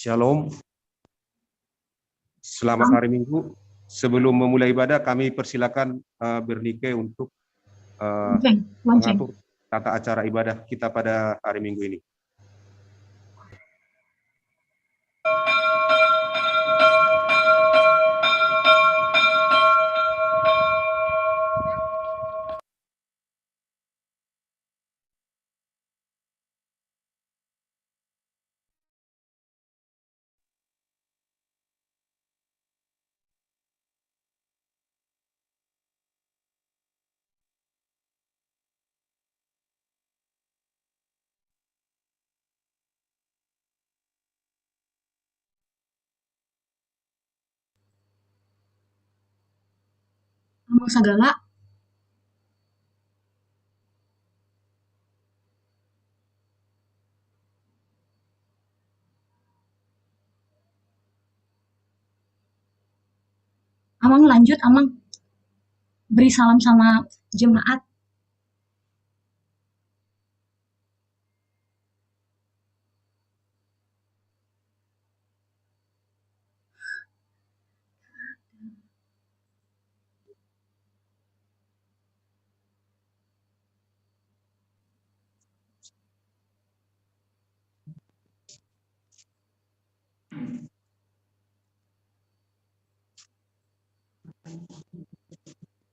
Shalom, selamat hari Minggu. Sebelum memulai ibadah, kami persilakan Bernike untuk mengatur tata acara ibadah kita pada hari Minggu ini. Amang sagala. Amang lanjut, Amang. Beri salam sama jemaat.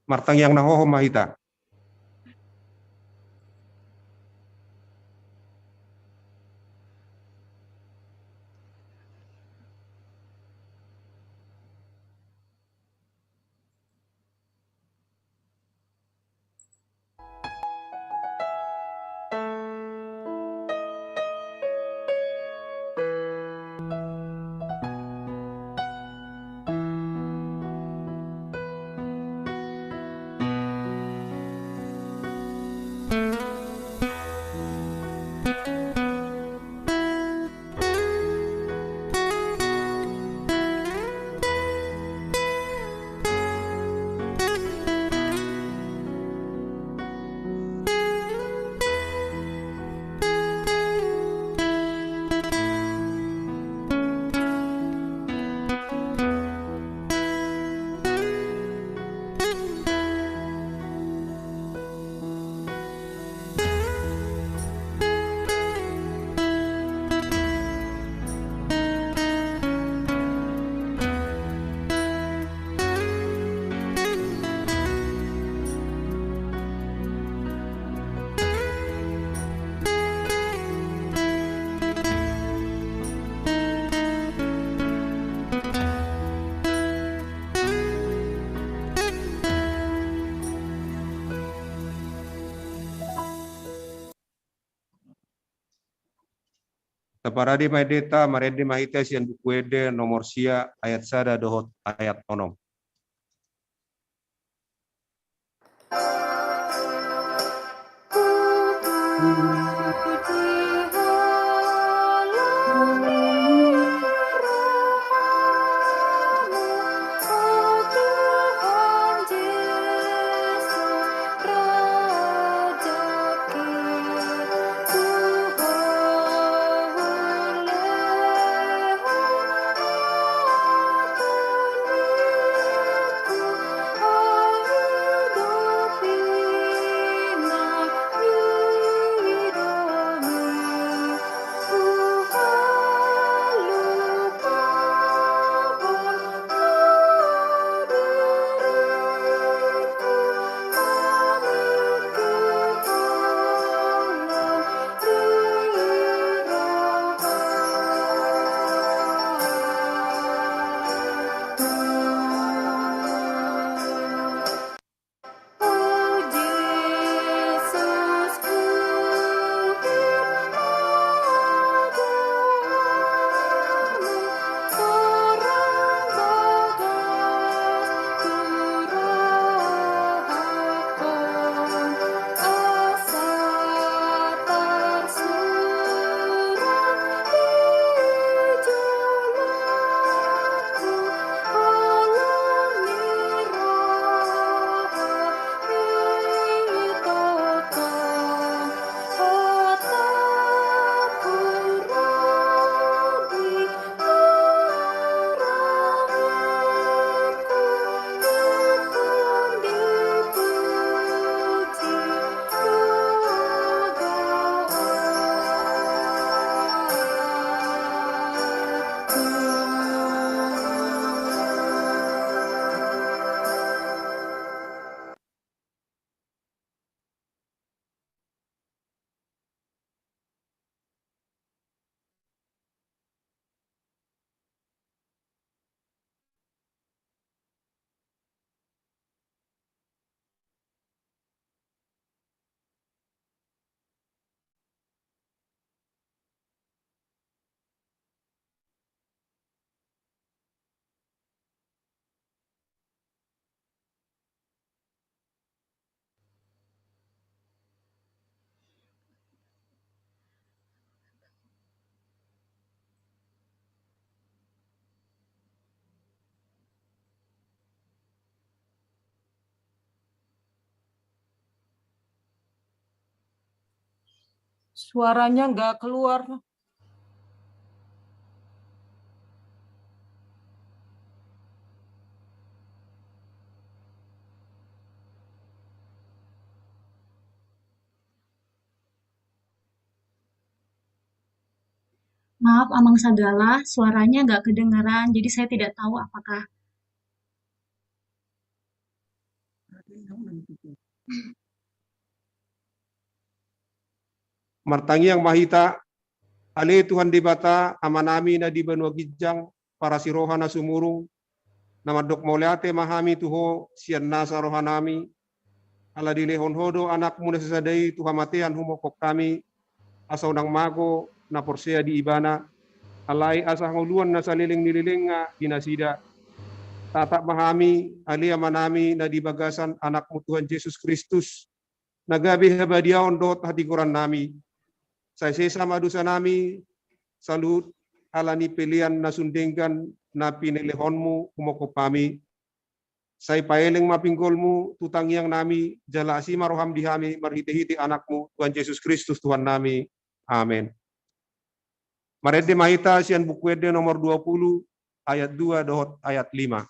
Martang yang nahoho mahita. Taparadi maedeta marede mahita sian bukuede nomor sia ayat sada dohot ayat onom. Suaranya nggak keluar. Maaf Amang Sagala, suaranya nggak kedengaran, jadi saya tidak tahu apakah Martangi yang mahita, ale Tuhan di bata, amanami na di benua gijang, para si rohana sumurung, nama dok mauleate mahami tuho, sian nasa rohanami, ala di lehon hodo anak muna sesadai Tuhan matean humokok kami, asa unang mago, na porsea di ibana, alai asa nguluan na saliling nililing nga dinasida, tatak mahami, ali amanami na di bagasan anakmu Tuhan Yesus Kristus, nagabi habadiaon dot hati koran nami, saya sesama dosa nami, salut alani pilihan na sundenggan na pinilihonmu umoko kami. Saya paeleng mapinggolmu tutang yang nami, jala asima roham dihami, marhiti-hiti anakmu, Tuhan Yesus Kristus Tuhan nami. Amin. Marede mahita sian buku ede nomor 20, ayat 2 dohot ayat 5.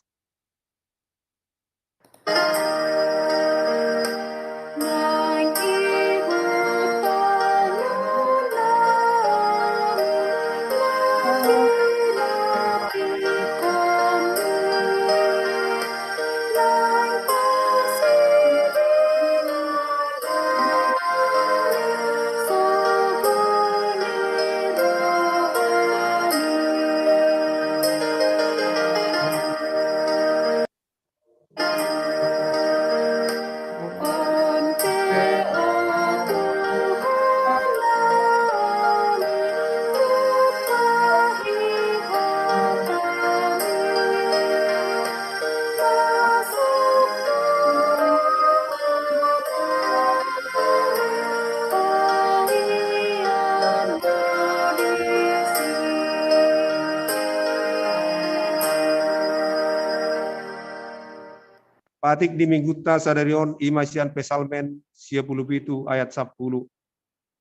Patik di mingguta sadarion imasian pesalmen 97 ayat 10.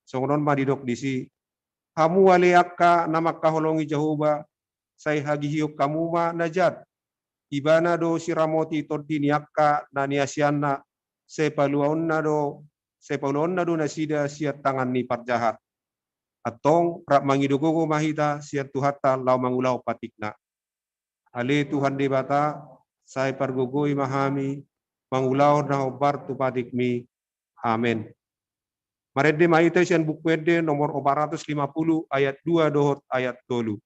Songonon madidok disi. Kamu waleaka nama kaholongi Jehovah, say hagihiuk kamu ma najat. Ibana do siramoti tordiniaka naniasiana, sepaluonna do nasida siat tangan ni parjahat. Atong rak mangidogogo mahita siat tuhata lau mangulau patikna. Ale Tuhan debata, saya pargogoi mahami, mangulau na obar tu patikmi. Amin. Marede mahita sian buku ede nomor 450 ayat 2 dohot ayat 2.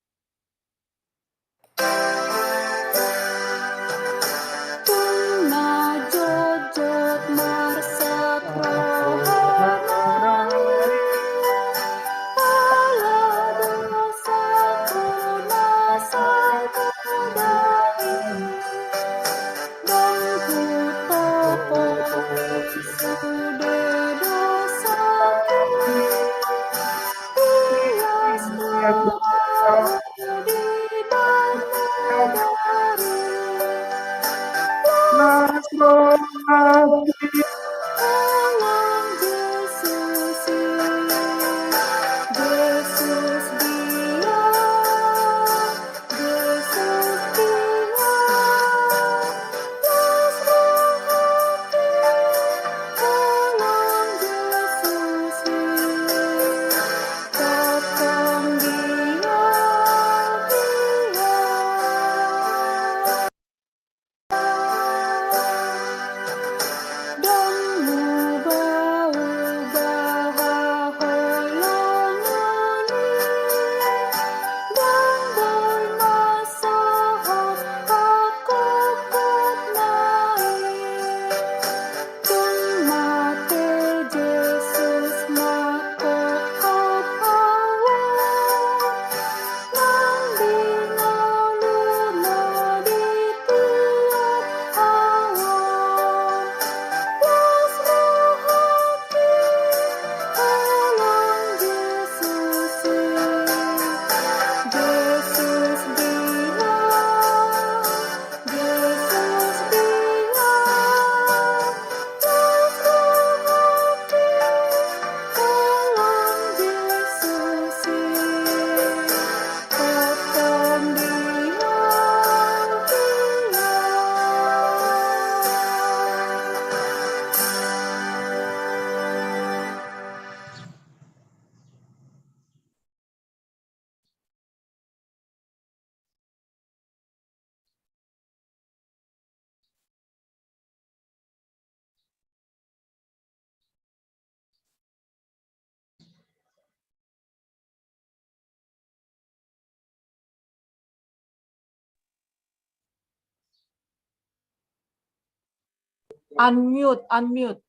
Unmute, unmute.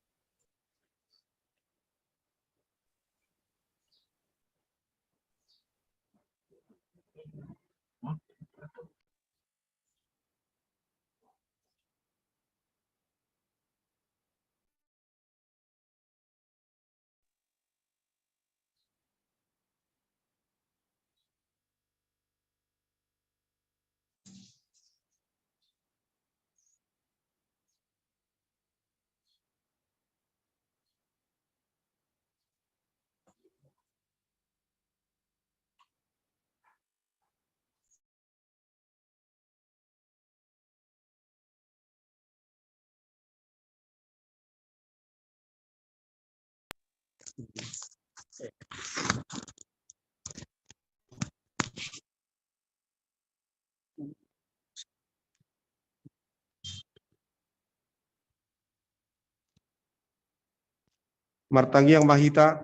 Martangiang mahita,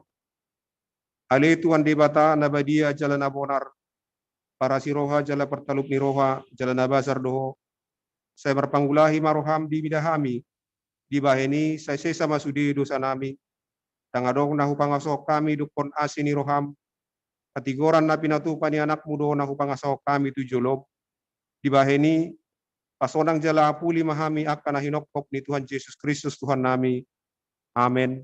ale Tuhan debata nabadia jalan abonar, para siroha jala pertalup ni roha, jalan abasar doho, saya berpanggulahi maroham di bidahami, di baheni saya sesa masudi dosa nami, tangadong nahu pangasok kami dukon asini roham, katigoran na pinatupan ni anak mudo nahu pangasok kami tujolob, di baheni pasonang jala puli mahami akan nahinokop ni Tuhan Yesus Kristus Tuhan nami. Amin.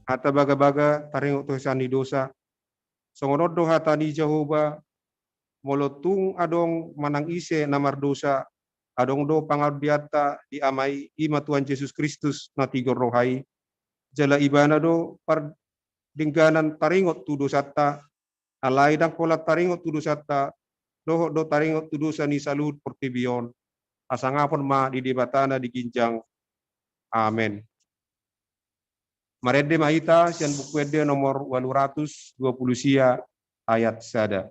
Hata baga-baga taring utusan ni dosa. Songonod do hata ni Jehovah molotung adong manang ise namar dosa adong do pangardiata di amai ima Tuhan Yesus Kristus na tigor rohai. Jala ibana do par dingganan taringot tu dosata alai dang pola taringot tu dosata do taringot tu dosa ni salud portibion. Asangapon ma di debatana di ginjang. Amen. Marede mahita sian buku ede nomor 820 sia ayat sada.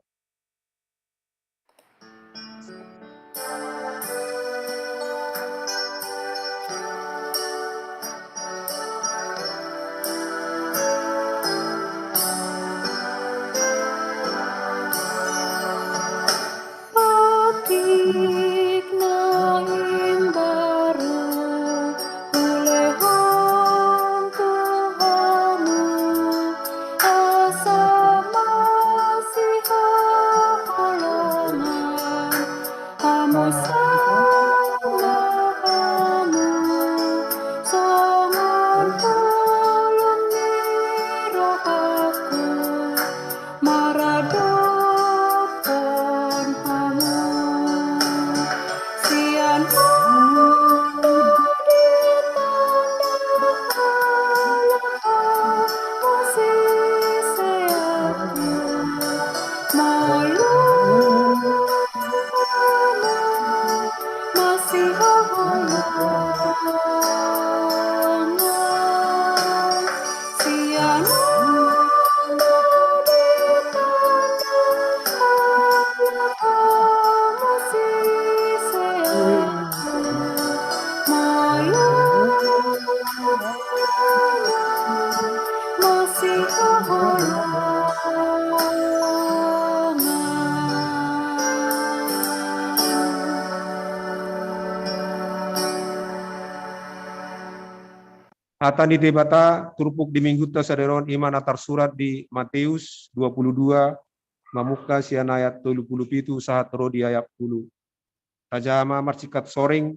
Hata di debata turupuk di minggu saderon iman atar surat di Matius 22 mamuka sian ayat 37 saat ro di ayat 10. Raja ma marcikat soring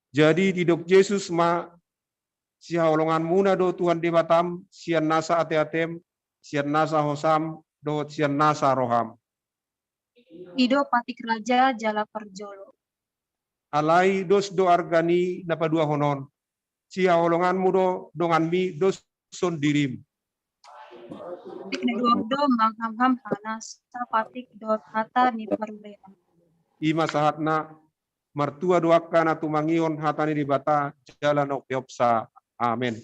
jadi didok Yesus ma Sia olongan muna do Tuhan di batam, sian nasa ate-atem, sian nasa hosam, do sian nasa roham. Ido patik raja jala perjolo. Alai dos do argani napa dua honon. Sia olongan mudo dongan mi dos son dirim. Patik neduagdo mangham-ham panas. Patik dot hata ni perlean. Ima sahatna martua doakan atu mangion hatani di bata jalan okpiopsa. Amin.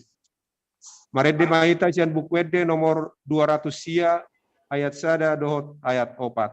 Marede mahita sian buku ede nomor 200 sia ayat sada dohot ayat 4.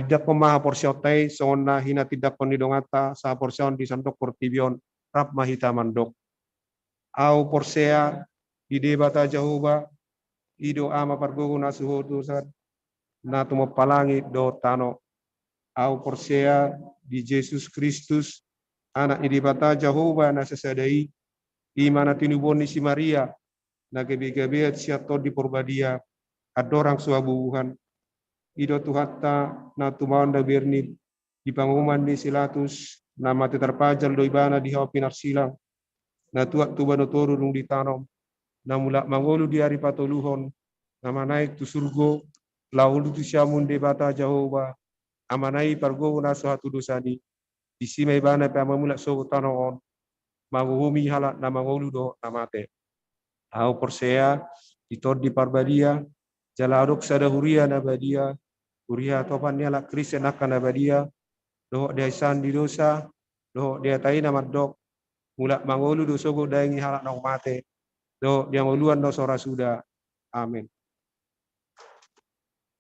Tidak pemaha porsiotai sona hina tidak konidongata sa porsion di santok portibion rap mahita mandok. Au porsea di debata jahuba ido ama pargogo na suhodu sad na tumo palangi do tano. Au porsea di Yesus Kristus anak di debata jahuba na sesadai di mana tinubon si Maria na gebe-gebe siato di porbadia adorang suabuhan ido tuhatta na tumanda berni di pangumuman di silatus na mati terpajal do ibana di hawa pinarsilang na tuat tuba no toru nung ditanom na mula mangolu di hari patoluhon na manaik tu surgo laulu tu syamun de bata Jehova amanai pargo na suatu dosani di sima ibana pa mamula so tanoon manguhumi halak na mangolu do na mate au porsea itod di parbadia jala adok sada huria na badia Uria topan niala Kristen akan abadia, doh dia isan di dosa, doh dia taina madok, mulak mangolu dosogo daengi halak nong mate, doh dia ngoluan no sora sudah. Amin.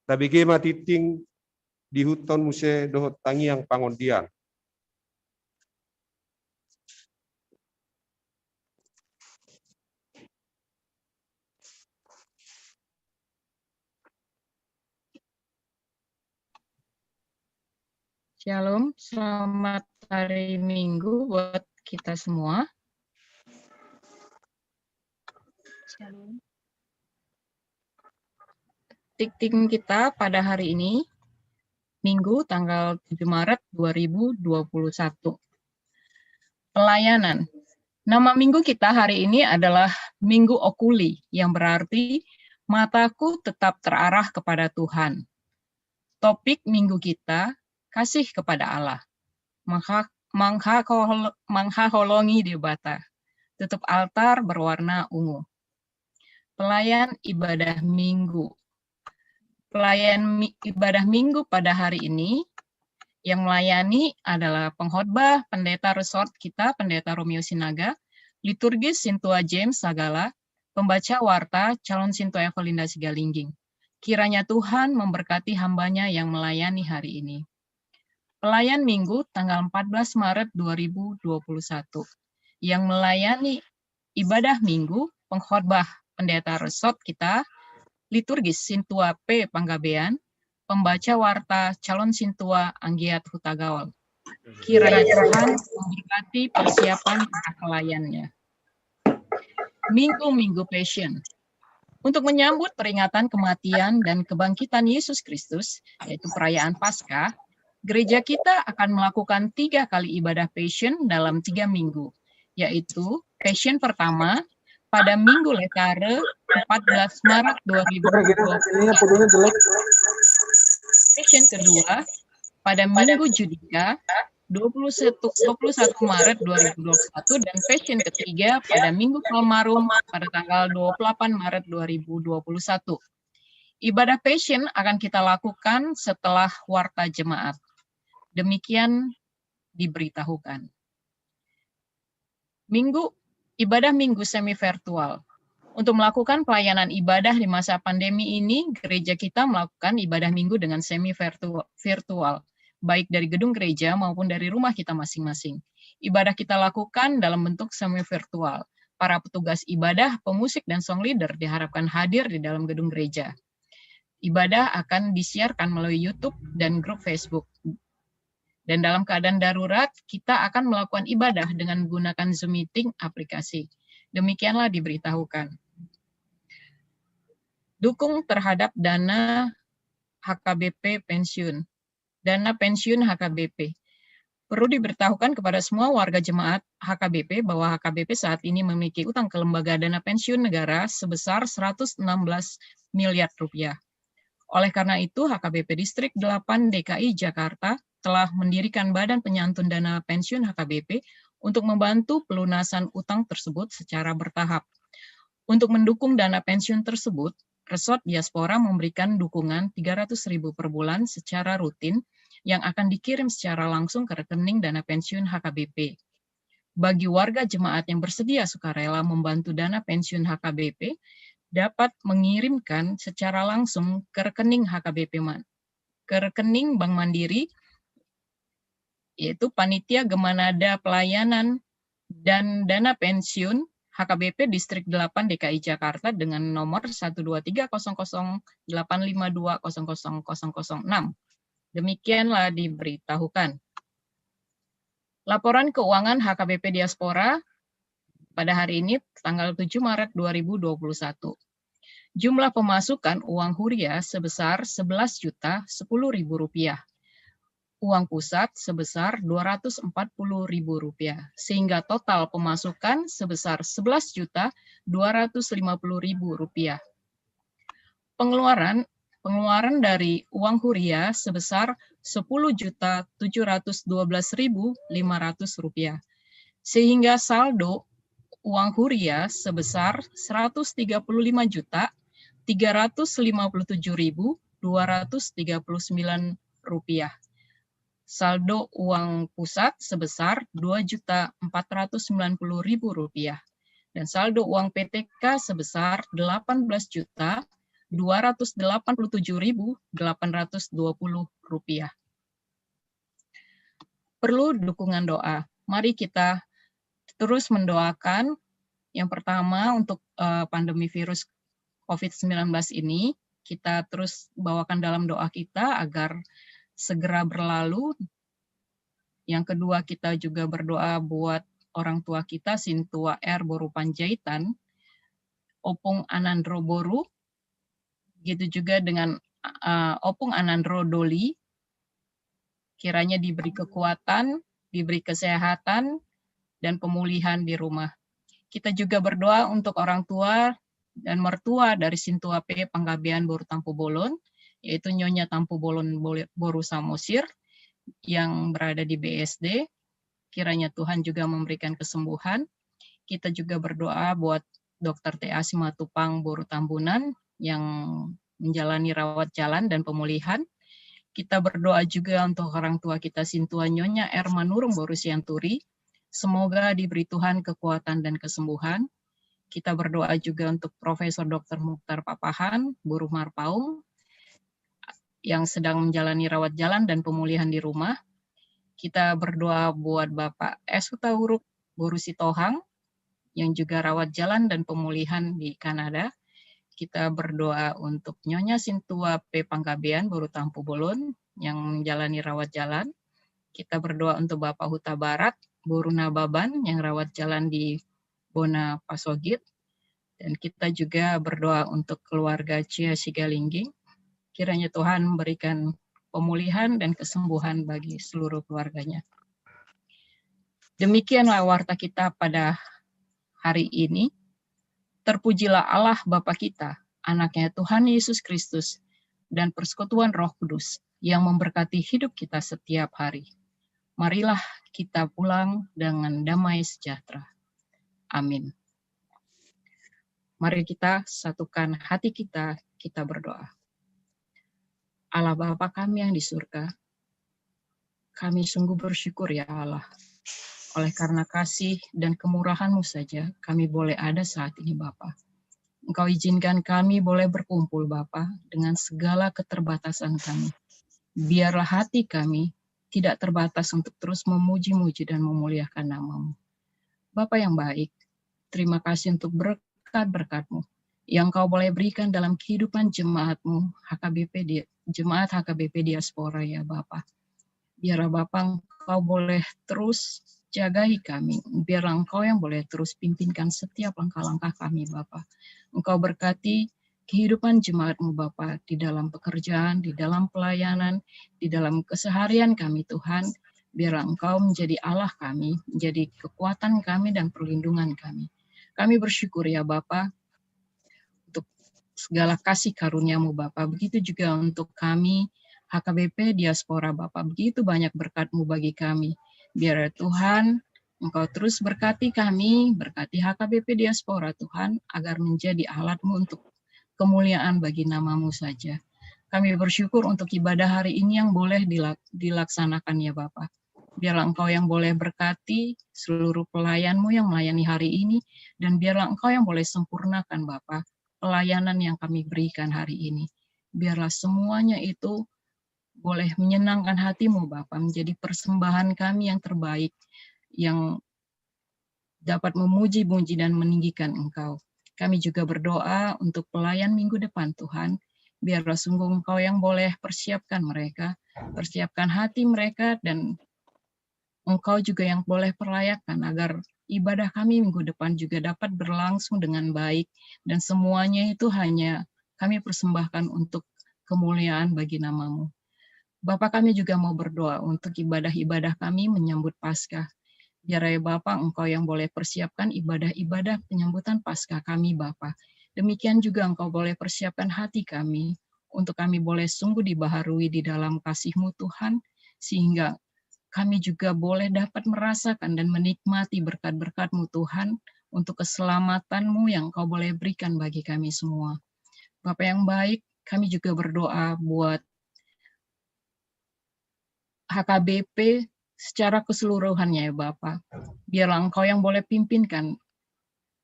Tapi kema titing di hutan muse doh tangi yang pangondian. Shalom, selamat hari Minggu buat kita semua. Shalom. Tik-tik kita pada hari ini, Minggu tanggal 7 Maret 2021. Pelayanan. Nama minggu kita hari ini adalah Minggu Okuli, yang berarti mataku tetap terarah kepada Tuhan. Topik minggu kita, kasih kepada Allah. manghaholongi di bata. Tutup altar berwarna ungu. Pelayan ibadah minggu. Pelayan ibadah minggu pada hari ini yang melayani adalah pengkhotbah pendeta resort kita, pendeta Romeo Sinaga, liturgis Sintua James Sagala, pembaca warta calon Sintua Evelinda Sigalingging. Kiranya Tuhan memberkati hambanya yang melayani hari ini. Pelayan minggu tanggal 14 Maret 2021. Yang melayani ibadah minggu, pengkhotbah pendeta resort kita, liturgis Sintua P. Panggabean, pembaca warta calon Sintua Anggiat Hutagaol. Kiranya Tuhan memberkati persiapan para pelayannya. Minggu-minggu Passion. Untuk menyambut peringatan kematian dan kebangkitan Yesus Kristus, yaitu perayaan Paskah, gereja kita akan melakukan 3 kali ibadah Passion dalam 3 minggu, yaitu Passion pertama pada Minggu Letare 14 Maret 2021. Passion kedua pada Minggu Judika 21 Maret 2021 dan Passion ketiga pada Minggu Palmarum pada tanggal 28 Maret 2021. Ibadah Passion akan kita lakukan setelah warta jemaat. Demikian diberitahukan. Ibadah minggu semi virtual. Untuk melakukan pelayanan ibadah di masa pandemi ini, gereja kita melakukan ibadah minggu dengan semi virtual, baik dari gedung gereja maupun dari rumah kita masing-masing. Ibadah kita lakukan dalam bentuk semi virtual. Para petugas ibadah, pemusik, dan song leader diharapkan hadir di dalam gedung gereja. Ibadah akan disiarkan melalui YouTube dan grup Facebook. Dan dalam keadaan darurat, kita akan melakukan ibadah dengan menggunakan Zoom Meeting aplikasi. Demikianlah diberitahukan. Dukung terhadap dana HKBP pensiun. Dana pensiun HKBP. Perlu diberitahukan kepada semua warga jemaat HKBP bahwa HKBP saat ini memiliki utang ke lembaga dana pensiun negara sebesar 116 miliar rupiah. Oleh karena itu, HKBP Distrik 8 DKI Jakarta telah mendirikan Badan Penyantun Dana Pensiun HKBP untuk membantu pelunasan utang tersebut secara bertahap. Untuk mendukung dana pensiun tersebut, Resort Diaspora memberikan dukungan 300.000 per bulan secara rutin yang akan dikirim secara langsung ke rekening dana pensiun HKBP. Bagi warga jemaat yang bersedia sukarela membantu dana pensiun HKBP, dapat mengirimkan secara langsung ke rekening HKBP ke rekening Bank Mandiri, yaitu Panitia Gemanada Pelayanan dan Dana Pensiun HKBP Distrik 8 DKI Jakarta dengan nomor 1230085200006. Demikianlah diberitahukan. Laporan keuangan HKBP Diaspora pada hari ini tanggal 7 Maret 2021. Jumlah pemasukan uang huria sebesar Rp11.010.000. Uang pusat sebesar Rp240.000, sehingga total pemasukan sebesar Rp11.250.000. Pengeluaran dari uang huria sebesar Rp10.712.500, sehingga saldo uang huria sebesar Rp135.357.239. Saldo uang pusat sebesar Rp2.490.000 dan saldo uang PTK sebesar Rp18.287.820. Perlu dukungan doa. Mari kita terus mendoakan yang pertama untuk pandemi virus COVID-19 ini, kita terus bawakan dalam doa kita agar segera berlalu. Yang kedua, kita juga berdoa buat orang tua kita, Sintua R. Boru Panjaitan, Opung Anandro Boru, gitu juga dengan Opung Anandro Doli, kiranya diberi kekuatan, diberi kesehatan, dan pemulihan di rumah. Kita juga berdoa untuk orang tua dan mertua dari Sintua P. Panggabean Boru Tampu Bolon, yaitu Nyonya Tampu Bolon Boru Samosir, yang berada di BSD. Kiranya Tuhan juga memberikan kesembuhan. Kita juga berdoa buat Dr. T.A. Simatupang Boru Tambunan yang menjalani rawat jalan dan pemulihan. Kita berdoa juga untuk orang tua kita Sintua Nyonya Erma Nurung Boru Sianturi. Semoga diberi Tuhan kekuatan dan kesembuhan. Kita berdoa juga untuk Profesor Dr. Mukhtar Papahan, Boru Marpaung, yang sedang menjalani rawat jalan dan pemulihan di rumah. Kita berdoa buat Bapak S. Hutauruk Boru Sitohang, yang juga rawat jalan dan pemulihan di Kanada. Kita berdoa untuk Nyonya Sintua P. Panggabean Boru Tampu Bolon, yang menjalani rawat jalan. Kita berdoa untuk Bapak Huta Barat Boru Nababan, yang rawat jalan di Bona Pasogit. Dan kita juga berdoa untuk keluarga Cia Sigalingging. Kiranya Tuhan memberikan pemulihan dan kesembuhan bagi seluruh keluarganya. Demikianlah warta kita pada hari ini. Terpujilah Allah Bapa kita, anaknya Tuhan Yesus Kristus, dan persekutuan Roh Kudus yang memberkati hidup kita setiap hari. Marilah kita pulang dengan damai sejahtera. Amin. Mari kita satukan hati kita, kita berdoa. Allah Bapa kami yang di surga, kami sungguh bersyukur ya Allah. Oleh karena kasih dan kemurahan-Mu saja, kami boleh ada saat ini Bapa. Engkau izinkan kami boleh berkumpul Bapa dengan segala keterbatasan kami. Biarlah hati kami tidak terbatas untuk terus memuji-muji dan memuliakan nama-Mu. Bapa yang baik, terima kasih untuk berkat-berkat-Mu yang Kau boleh berikan dalam kehidupan jemaat-Mu, Jemaat HKBP Diaspora ya Bapa. Biarlah Bapa Engkau boleh terus jagai kami, biarlah Engkau yang boleh terus pimpinkan setiap langkah-langkah kami Bapa. Engkau berkati kehidupan jemaat-Mu Bapa di dalam pekerjaan, di dalam pelayanan, di dalam keseharian kami Tuhan. Biarlah Engkau menjadi Allah kami, menjadi kekuatan kami dan perlindungan kami. Kami bersyukur ya Bapa untuk segala kasih karunia-Mu Bapa. Begitu juga untuk kami HKBP Diaspora Bapa. Begitu banyak berkat-Mu bagi kami. Biar Tuhan Engkau terus berkati kami, berkati HKBP Diaspora Tuhan, agar menjadi alat-Mu untuk kemuliaan bagi nama-Mu saja. Kami bersyukur untuk ibadah hari ini yang boleh dilaksanakan ya Bapa. Biarlah Engkau yang boleh berkati seluruh pelayan-Mu yang melayani hari ini, dan biarlah Engkau yang boleh sempurnakan Bapa pelayanan yang kami berikan hari ini. Biarlah semuanya itu boleh menyenangkan hati-Mu Bapa, menjadi persembahan kami yang terbaik, yang dapat memuji-muji dan meninggikan Engkau. Kami juga berdoa untuk pelayan minggu depan Tuhan, biarlah sungguh Engkau yang boleh persiapkan mereka, persiapkan hati mereka, dan Engkau juga yang boleh perlayakan agar ibadah kami minggu depan juga dapat berlangsung dengan baik, dan semuanya itu hanya kami persembahkan untuk kemuliaan bagi nama-Mu. Bapak kami juga mau berdoa untuk ibadah-ibadah kami menyambut Paskah. Biar ya Bapak Engkau yang boleh persiapkan ibadah-ibadah penyambutan Paskah kami Bapak. Demikian juga Engkau boleh persiapkan hati kami untuk kami boleh sungguh dibaharui di dalam kasih-Mu Tuhan, sehingga kami juga boleh dapat merasakan dan menikmati berkat-berkat-Mu Tuhan untuk keselamatan-Mu yang Engkau boleh berikan bagi kami semua. Bapak yang baik, kami juga berdoa buat HKBP secara keseluruhannya ya Bapak. Biarlah Engkau yang boleh pimpinkan,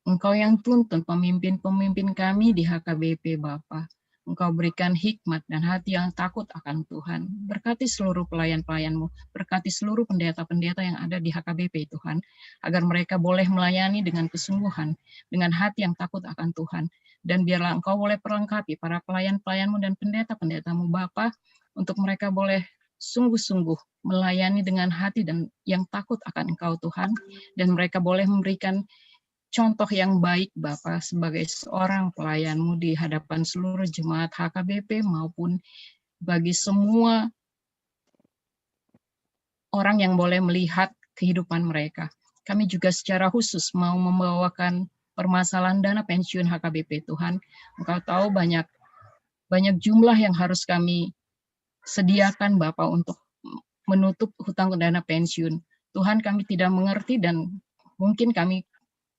Engkau yang tuntun pemimpin-pemimpin kami di HKBP Bapak. Engkau berikan hikmat dan hati yang takut akan Tuhan. Berkati seluruh pelayan-pelayan-Mu, berkati seluruh pendeta-pendeta yang ada di HKBP Tuhan, agar mereka boleh melayani dengan kesungguhan, dengan hati yang takut akan Tuhan. Dan biarlah Engkau boleh perlengkapi para pelayan-pelayan-Mu dan pendeta-pendeta-Mu Bapa, untuk mereka boleh sungguh-sungguh melayani dengan hati dan yang takut akan Engkau Tuhan, dan mereka boleh memberikan contoh yang baik Bapa sebagai seorang pelayan-Mu di hadapan seluruh jemaat HKBP maupun bagi semua orang yang boleh melihat kehidupan mereka. Kami juga secara khusus mau membawakan permasalahan dana pensiun HKBP Tuhan. Engkau tahu banyak jumlah yang harus kami sediakan Bapak untuk menutup hutang dana pensiun. Tuhan, kami tidak mengerti dan mungkin kami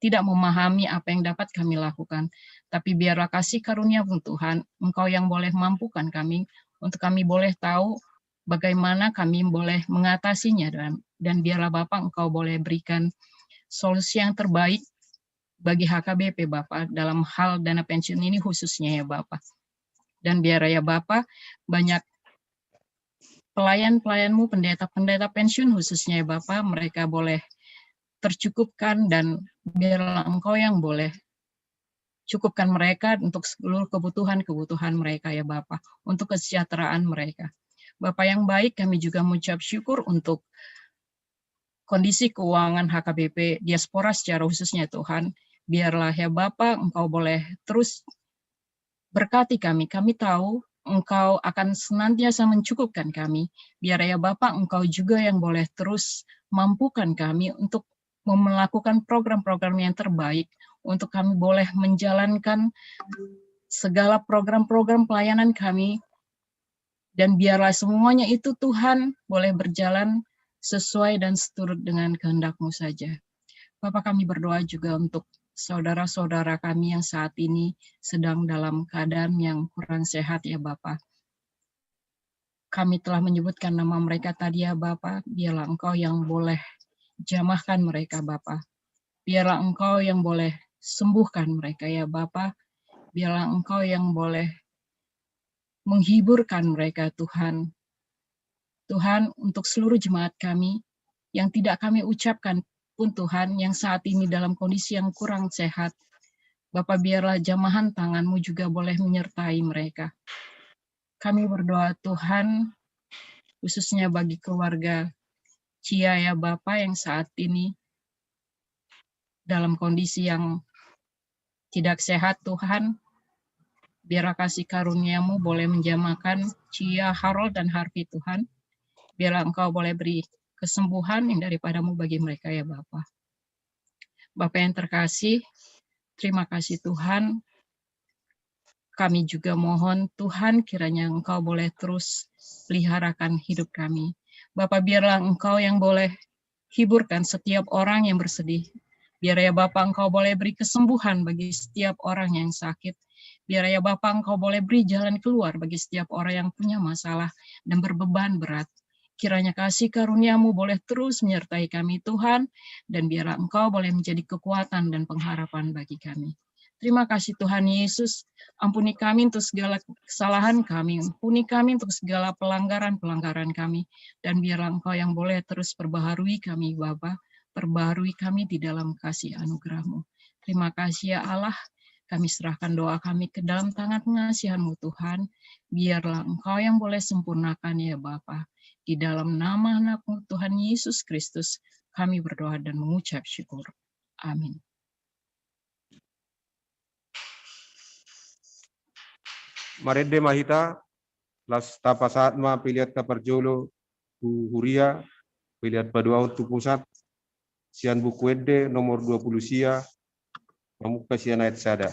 tidak memahami apa yang dapat kami lakukan. Tapi biarlah kasih karunia pun Tuhan, Engkau yang boleh mampukan kami, untuk kami boleh tahu bagaimana kami boleh mengatasinya. Dan biarlah Bapak Engkau boleh berikan solusi yang terbaik bagi HKBP Bapak, dalam hal dana pensiun ini khususnya ya Bapak. Dan biar ya Bapak, banyak pelayan-pelayanmu, pendeta-pendeta pensiun khususnya ya Bapak, mereka boleh tercukupkan dan biarlah Engkau yang boleh cukupkan mereka untuk seluruh kebutuhan-kebutuhan mereka ya Bapak, untuk kesejahteraan mereka. Bapak yang baik, kami juga mengucap syukur untuk kondisi keuangan HKBP diaspora secara khususnya Tuhan. Biarlah ya Bapak, Engkau boleh terus berkati kami. Kami tahu Engkau akan senantiasa mencukupkan kami. Biar ya Bapak, Engkau juga yang boleh terus mampukan kami untuk melakukan program-program yang terbaik, untuk kami boleh menjalankan segala program-program pelayanan kami, dan biarlah semuanya itu Tuhan boleh berjalan sesuai dan seturut dengan kehendak-Mu saja. Bapak, kami berdoa juga untuk saudara-saudara kami yang saat ini sedang dalam keadaan yang kurang sehat ya Bapak. Kami telah menyebutkan nama mereka tadi ya Bapak, biarlah Engkau yang boleh jamahkan mereka Bapak. Biarlah Engkau yang boleh sembuhkan mereka ya Bapak. Biarlah Engkau yang boleh menghiburkan mereka Tuhan. Tuhan, untuk seluruh jemaat kami yang tidak kami ucapkan pun Tuhan, yang saat ini dalam kondisi yang kurang sehat, Bapak biarlah jamahan tangan-Mu juga boleh menyertai mereka. Kami berdoa Tuhan, khususnya bagi keluarga Cia ya Bapak yang saat ini dalam kondisi yang tidak sehat Tuhan, biarlah kasih karunia-Mu boleh menjamahkan Cia, Harold, dan Harvey Tuhan. Biarlah Engkau boleh beri kesembuhan yang daripada-Mu bagi mereka ya Bapak. Bapak yang terkasih, terima kasih Tuhan. Kami juga mohon Tuhan kiranya Engkau boleh terus peliharakan hidup kami. Bapak biarlah Engkau yang boleh hiburkan setiap orang yang bersedih. Biar ya Bapak Engkau boleh beri kesembuhan bagi setiap orang yang sakit. Biar ya Bapak Engkau boleh beri jalan keluar bagi setiap orang yang punya masalah dan berbeban berat. Kiranya kasih karunia-Mu boleh terus menyertai kami Tuhan, dan biarlah Engkau boleh menjadi kekuatan dan pengharapan bagi kami. Terima kasih Tuhan Yesus, ampuni kami untuk segala kesalahan kami, ampuni kami untuk segala pelanggaran-pelanggaran kami, dan biarlah Engkau yang boleh terus perbaharui kami Bapa, perbaharui kami di dalam kasih anugerah-Mu. Terima kasih ya Allah, kami serahkan doa kami ke dalam tangan pengasihan-Mu Tuhan, biarlah Engkau yang boleh sempurnakan ya Bapa. Di dalam nama anak-Mu Tuhan Yesus Kristus, kami berdoa dan mengucap syukur. Amin. Marede mahita, las tapasaat ma pilihat kaparjolo tu huria, pilihat padua untuk pusat, sian buku ede nomor 20 sia, mamuka sian ayat sada.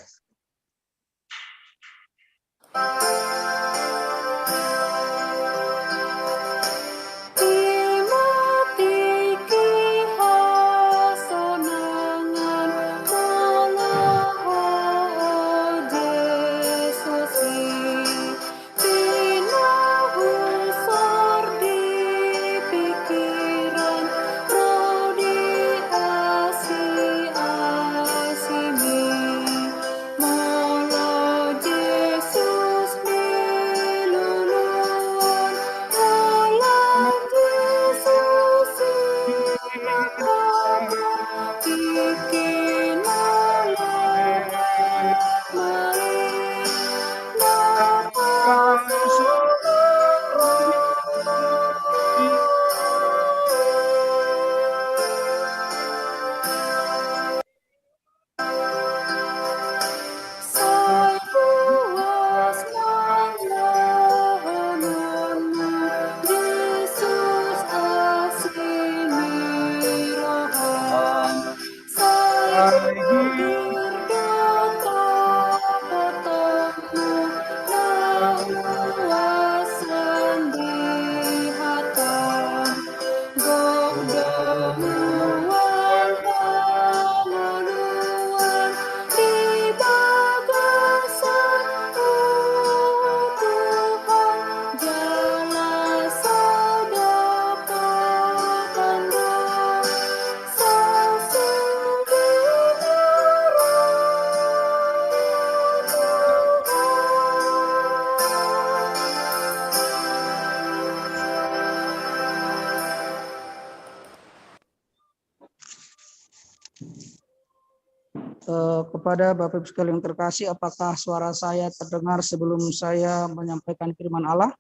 kepada Bapak Ibu sekalian yang terkasih, apakah suara saya terdengar sebelum saya menyampaikan firman Allah?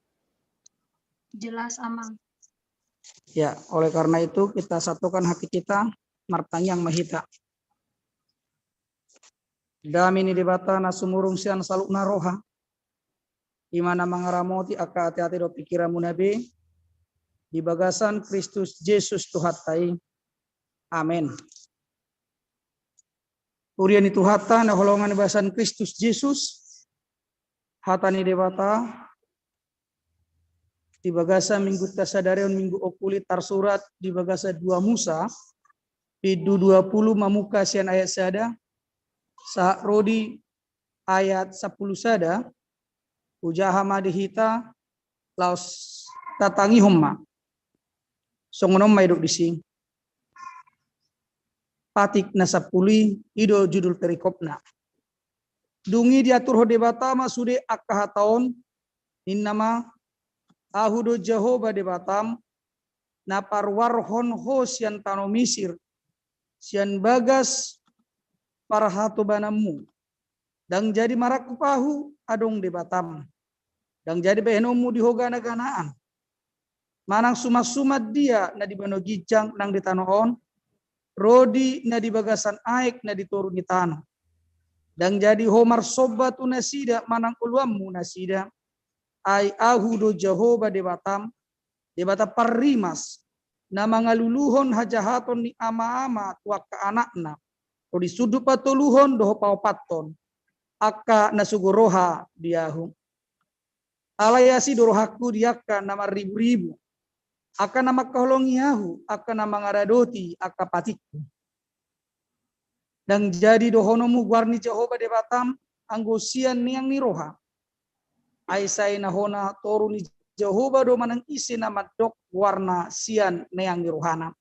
Jelas, Amang. Ya, oleh karena itu kita satukan hati kita, martanyang mahita. Damini debata nasumurung sian salukna roha. Imana mangaramoti aka hati-hati do pikiramu nabi. Di bagasan Kristus Yesus Tuhatai. Amin. Uriani Tuhata na holongan bahasan Kristus Yesus. Hatani debata. Di bagasa minggu tasadarion minggu okuli tarsurat di bagasa 2 Musa. Pidu 20 mamuka sian ayat sada. Saat rodi ayat 10 sada. Ujaha madihita laos tatangi homma. Songonom maiduk dising. Patik nasapuli ido judul perikopna. Dungi diatur hode batama sude akahataon innama ahudo Jehovah de batam na parwarhon ho sian tano Misir sian bagas parahatu banamu dan jadi marakupahu adong de batam dan jadi behenomu di hogana ganaan manang sumat-sumat dia na di bano gijang nang di tanoon rodi na di bagasan aik na di turun di tanah dan jadi homar sobatu nasida manang uluammu nasida ai ahudo Jehovah de batam parrimas na mangaluluhon hajahaton ni ama-ama tuak ka anakna rodi sudu patuluhon doho paupaton aka nasugoroha diahu alayasi dorohaku diaka nama ribu-ribu aka nama kaholongiahu aka nama ngaradoti aka patiku dan jadi dohonomu warni Jehovah de batam anggosian niang niroha aisai nahona toruni Jehovah do manang isi nama dok warna sian neang nirohana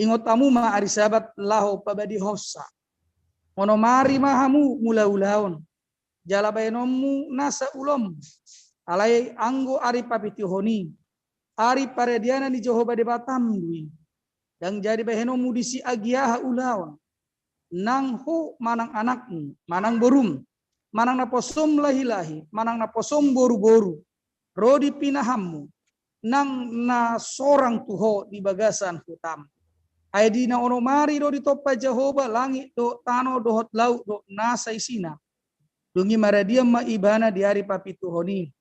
ingotamu ma ari sabat laho pabadi hossa monomari mahamu mula-ulaon jalabaenomu nasa ulom alai anggo ari papitihoni ari parediana ni Jehovah de batam dui dan jadi behenomu disi agiaha ulaon nang ho manang anakmu manang borum manang naposom lahi-lahi manang naposom boru-boru rodi pinahammu nang na sorang tuho di bagasan hutam aidina onomari do di topa Jehovah langit do tano dohot laut do nasa isina dungi maradia ma ibana di hari papituhoni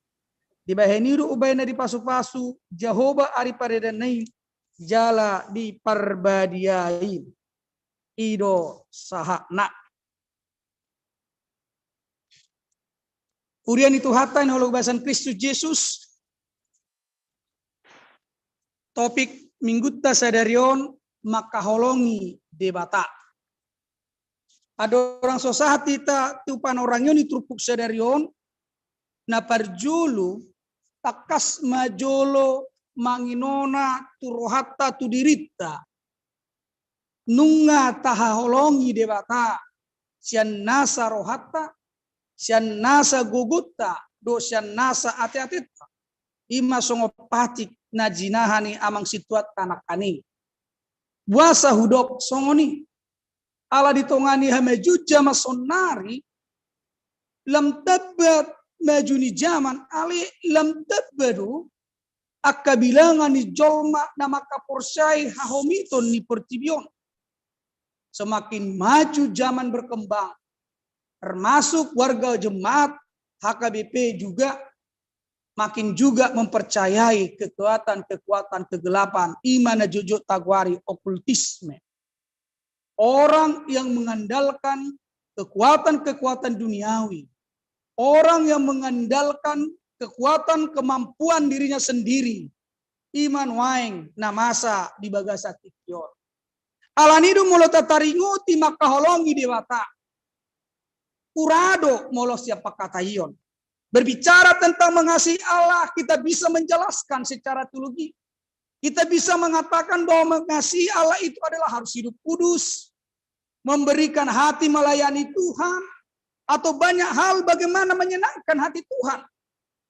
di baheniru ubayna di pasu-pasu Jehovah ari paredanai jala di parbadiai ido sahakna urian itu hatain holo bahasan Kristus Yesus topik minggutta sadarion makaholongi debata ada orang sosahati ta tupan orang yoni trupuk sadarion na parjulu takas majolo manginona turohatta tudirita nunga tahaholongi debata sian nasa rohatta sian nasa gugutta do sian nasa ate-ateta ima songo patik na jinahani amang situat tanak ani buasa hudok songoni ala ditongani hamejuja masonari lam tabat majuni zaman ali lam tabadu akka bilangan ni jolma na makaporsai hahomiton ni pertibion semakin maju zaman berkembang termasuk warga jemaat HKBP juga makin juga mempercayai kekuatan kegelapan iman jujur tagwari okultisme orang yang mengandalkan kekuatan duniawi orang yang mengandalkan kekuatan kemampuan dirinya sendiri iman waeng namasa di bagasa tikior alanidu molo tataringoti makaholongi dewata urado molo siapa kata ion berbicara tentang mengasihi Allah kita bisa menjelaskan secara teologi kita bisa mengatakan bahwa mengasihi Allah itu adalah harus hidup kudus memberikan hati melayani Tuhan atau banyak hal bagaimana menyenangkan hati Tuhan.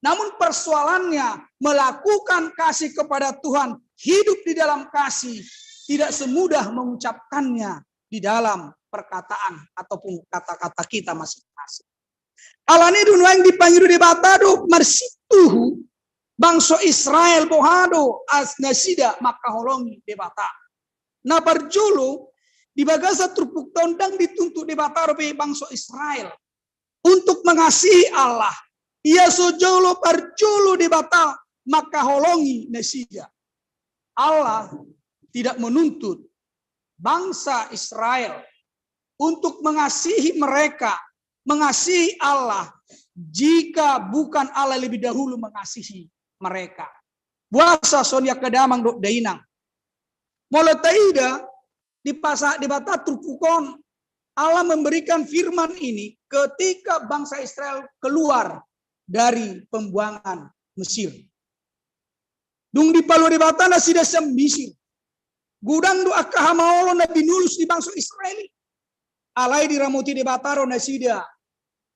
Namun persoalannya melakukan kasih kepada Tuhan, hidup di dalam kasih, tidak semudah mengucapkannya di dalam perkataan ataupun kata-kata kita masing-masing. Alani dunia yang dipanggil di batado marsituhu bangsa Israel bohado as nasida maka holongi di bata. Na parjulu di bagasa trupuk tondang dituntut di batado pe bangsa Israel untuk mengasihi Allah. Ia sojolo parjulu di bata maka holongi nasida. Allah tidak menuntut bangsa Israel untuk mengasihi mereka, mengasihi Allah, jika bukan Allah lebih dahulu mengasihi mereka. Buasa sonia kedamang dok dainang. Moletaida di bata trupukon Allah memberikan firman ini ketika bangsa Israel keluar dari pembuangan Mesir. Dung di palu di bata na sida Mesir. Gudang do akahamaolo na binulus di bangsa Israeli. Alai di ramuti di bataro na sida.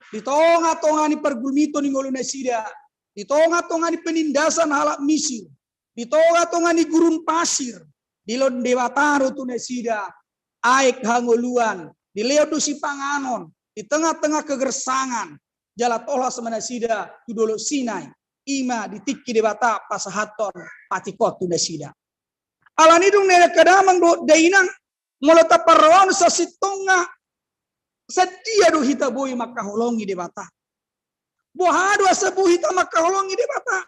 Di tonga-tonga ni pergulmito ni ngolo na sida. Di tonga-tonga ni penindasan halak Mesir. Di tonga-tonga ni gurun pasir. Di lon di bataro tu na sida. Aik hangoluan. Di leo do si panganon. Di tengah-tengah kegersangan. Jala tola semana sida. Tudolo Sinai. Ima ditikki di bata pasahaton patikot tu na sida. Alani dung nere kadamang do dainang molota parawan sa sitonga sedia do hita boy makaholongi de bata. Bohado sa buhita makaholongi de bata.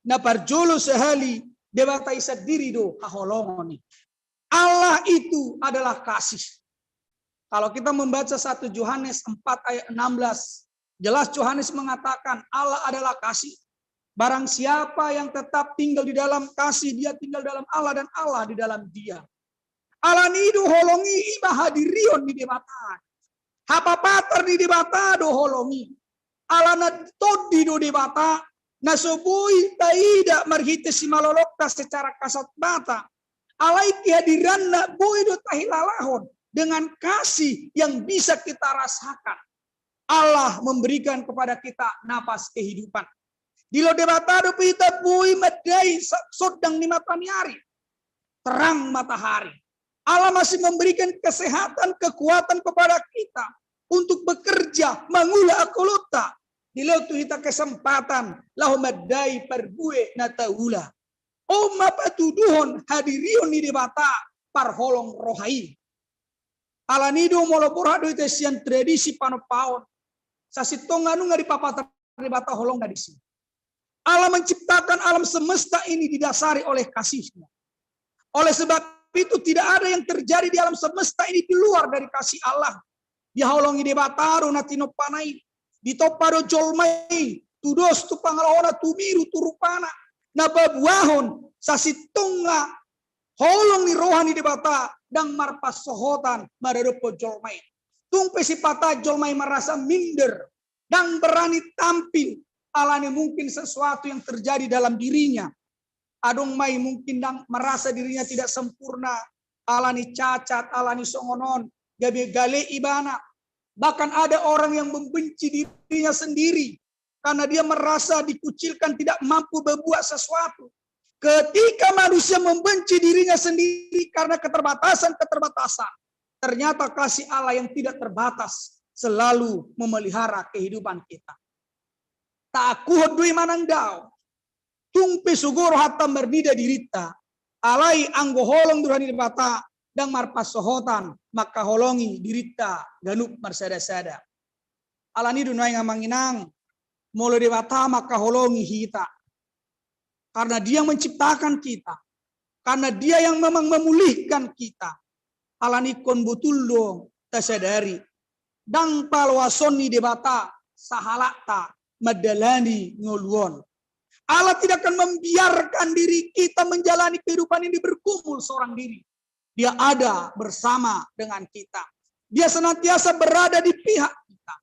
Na parjolo sehali de bata isa diri do kaholongoni. Allah itu adalah kasih. Kalau kita membaca 1 Yohanes 4 ayat 16, jelas Yohanes mengatakan Allah adalah kasih. Barang siapa yang tetap tinggal di dalam kasih, dia tinggal dalam Allah dan Allah di dalam dia. Allah nidu holongi iba hadirion di debata. Hapa patar di debata do holongi. Allah na todi do debata. Na sobui taida marhite si malolokta secara kasat mata. Allah kehadiran na bui do tahilalahon. Dengan kasih yang bisa kita rasakan. Allah memberikan kepada kita napas kehidupan. Di lo debatado pita bui medai sodang ni matahari. Terang matahari. Allah masih memberikan kesehatan, kekuatan kepada kita. Untuk bekerja, mengula akulota. Di lo tu kita kesempatan. Lahu medai perbue nataula. O mapatuduhon hadirion ni debata parholong rohai. Allah nido molopurado itu sian tradisi panopaon. Sasitonga nu ngari papata debata holong na di sini. Allah menciptakan alam semesta ini didasari oleh kasih-Nya. Oleh sebab itu tidak ada yang terjadi di alam semesta ini di luar dari kasih Allah. Diholongi de bataro natino panai, ditoparo jolmai, tudos tu pangalona tumiru turupana, nababuahon sasitunga holong ni rohani de bata dang marpas sohotan madarupo jolmai. Tungpe si patah jolmai merasa minder dan berani tampil. Alani mungkin sesuatu yang terjadi dalam dirinya. Adong mai mungkin dang merasa dirinya tidak sempurna. Alani cacat, alani songonon, gabe gale ibana. Bahkan ada orang yang membenci dirinya sendiri karena dia merasa dikucilkan, tidak mampu berbuat sesuatu. Ketika manusia membenci dirinya sendiri karena keterbatasan, ternyata kasih Allah yang tidak terbatas selalu memelihara kehidupan kita. Tak kuhod dui manangdaw. Tumpe sugoro hatta mernida dirita. Alai anggo holong durani bata dang marpas sohotan maka holongi dirita ganup marsada-sada. Alani dunai ngamanginang molo debata maka holongi hita. Karena dia yang menciptakan kita. Karena dia yang memang memulihkan kita. Alani kon betul dong tasadari. Dang palwasoni debata sahalakta madalani ngoluon. Allah tidak akan membiarkan diri kita menjalani kehidupan ini bergumul seorang diri. Dia ada bersama dengan kita. Dia senantiasa berada di pihak kita.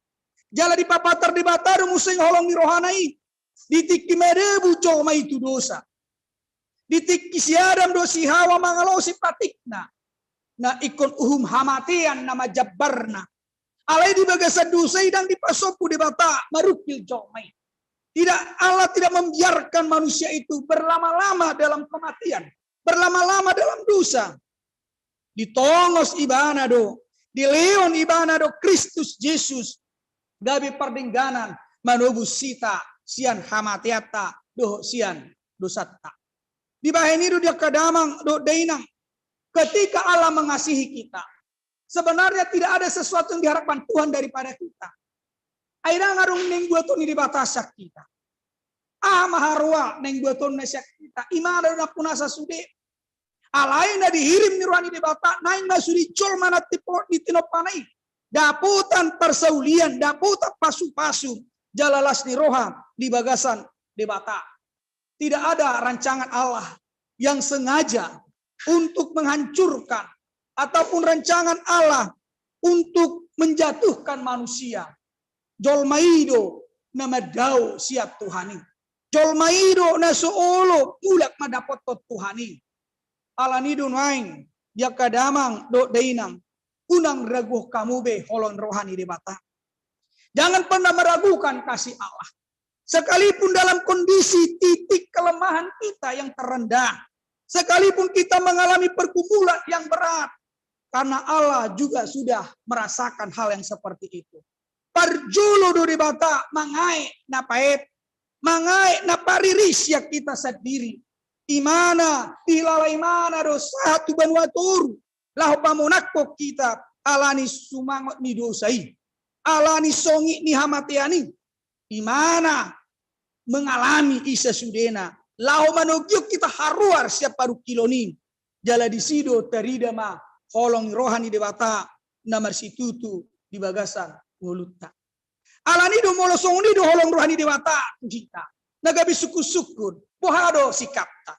Jala di papatar di batar musing holong di rohanai. Ditikki merebu coma itu dosa. Ditikki si Adam dosi Hawa mangalosi patikna. Na ikon hamatian nama jabbarna. Alai di bagasa dosa dan dipasopu di bata marukil jomai. Allah tidak membiarkan manusia itu berlama-lama dalam kematian, berlama-lama dalam dosa. ditongos ibana do, di leon ibana do Kristus Yesus, gabi perdengganan manobu sita sian hamatiata do sian dosatta. Di bahini do dia kadamang do deinang, ketika Allah mengasihi kita, sebenarnya tidak ada sesuatu yang diharapkan Tuhan daripada kita. Aida ngarung neng buaton di batasak kita. Maharua neng buaton nasyak kita. Imana na punasa sude. Alain na dihirim ni ruani di bata. Naing na sudi col mana tipo di tinopanai. Daputan persaulian, daputan pasu-pasu. Jalalas ni roha di bagasan di bata. Tidak ada rancangan Allah yang sengaja untuk menghancurkan ataupun rancangan Allah untuk menjatuhkan manusia. Jolmaido nama dau siap Tuhani. Jolmaido na soolo tulak madapat Tuhani. Alanido naing dia kadamang do deinang unang raguh kamu be holon rohani di bata. Jangan pernah meragukan kasih Allah. Sekalipun dalam kondisi titik kelemahan kita yang terendah, sekalipun kita mengalami pergumulan yang berat, karena Allah juga sudah merasakan hal yang seperti itu. Parjulo do dibata mangai na paet, mangai na pariris ya kita sendiri. Imana dilalai mana do satu banwatur lahu pamonakpo kita alani sumangot ni dosai, alani songi ni hamatiani. Imana mengalami isa sudena lahu manogyuk kita haruar siap paru kiloni jala disido teridama holong rohani debata namar situtu di bagasan ngulutta. Alani do molosong ni do holong rohani dewata kita. Nagabi suku-sukun, bohado sikapta,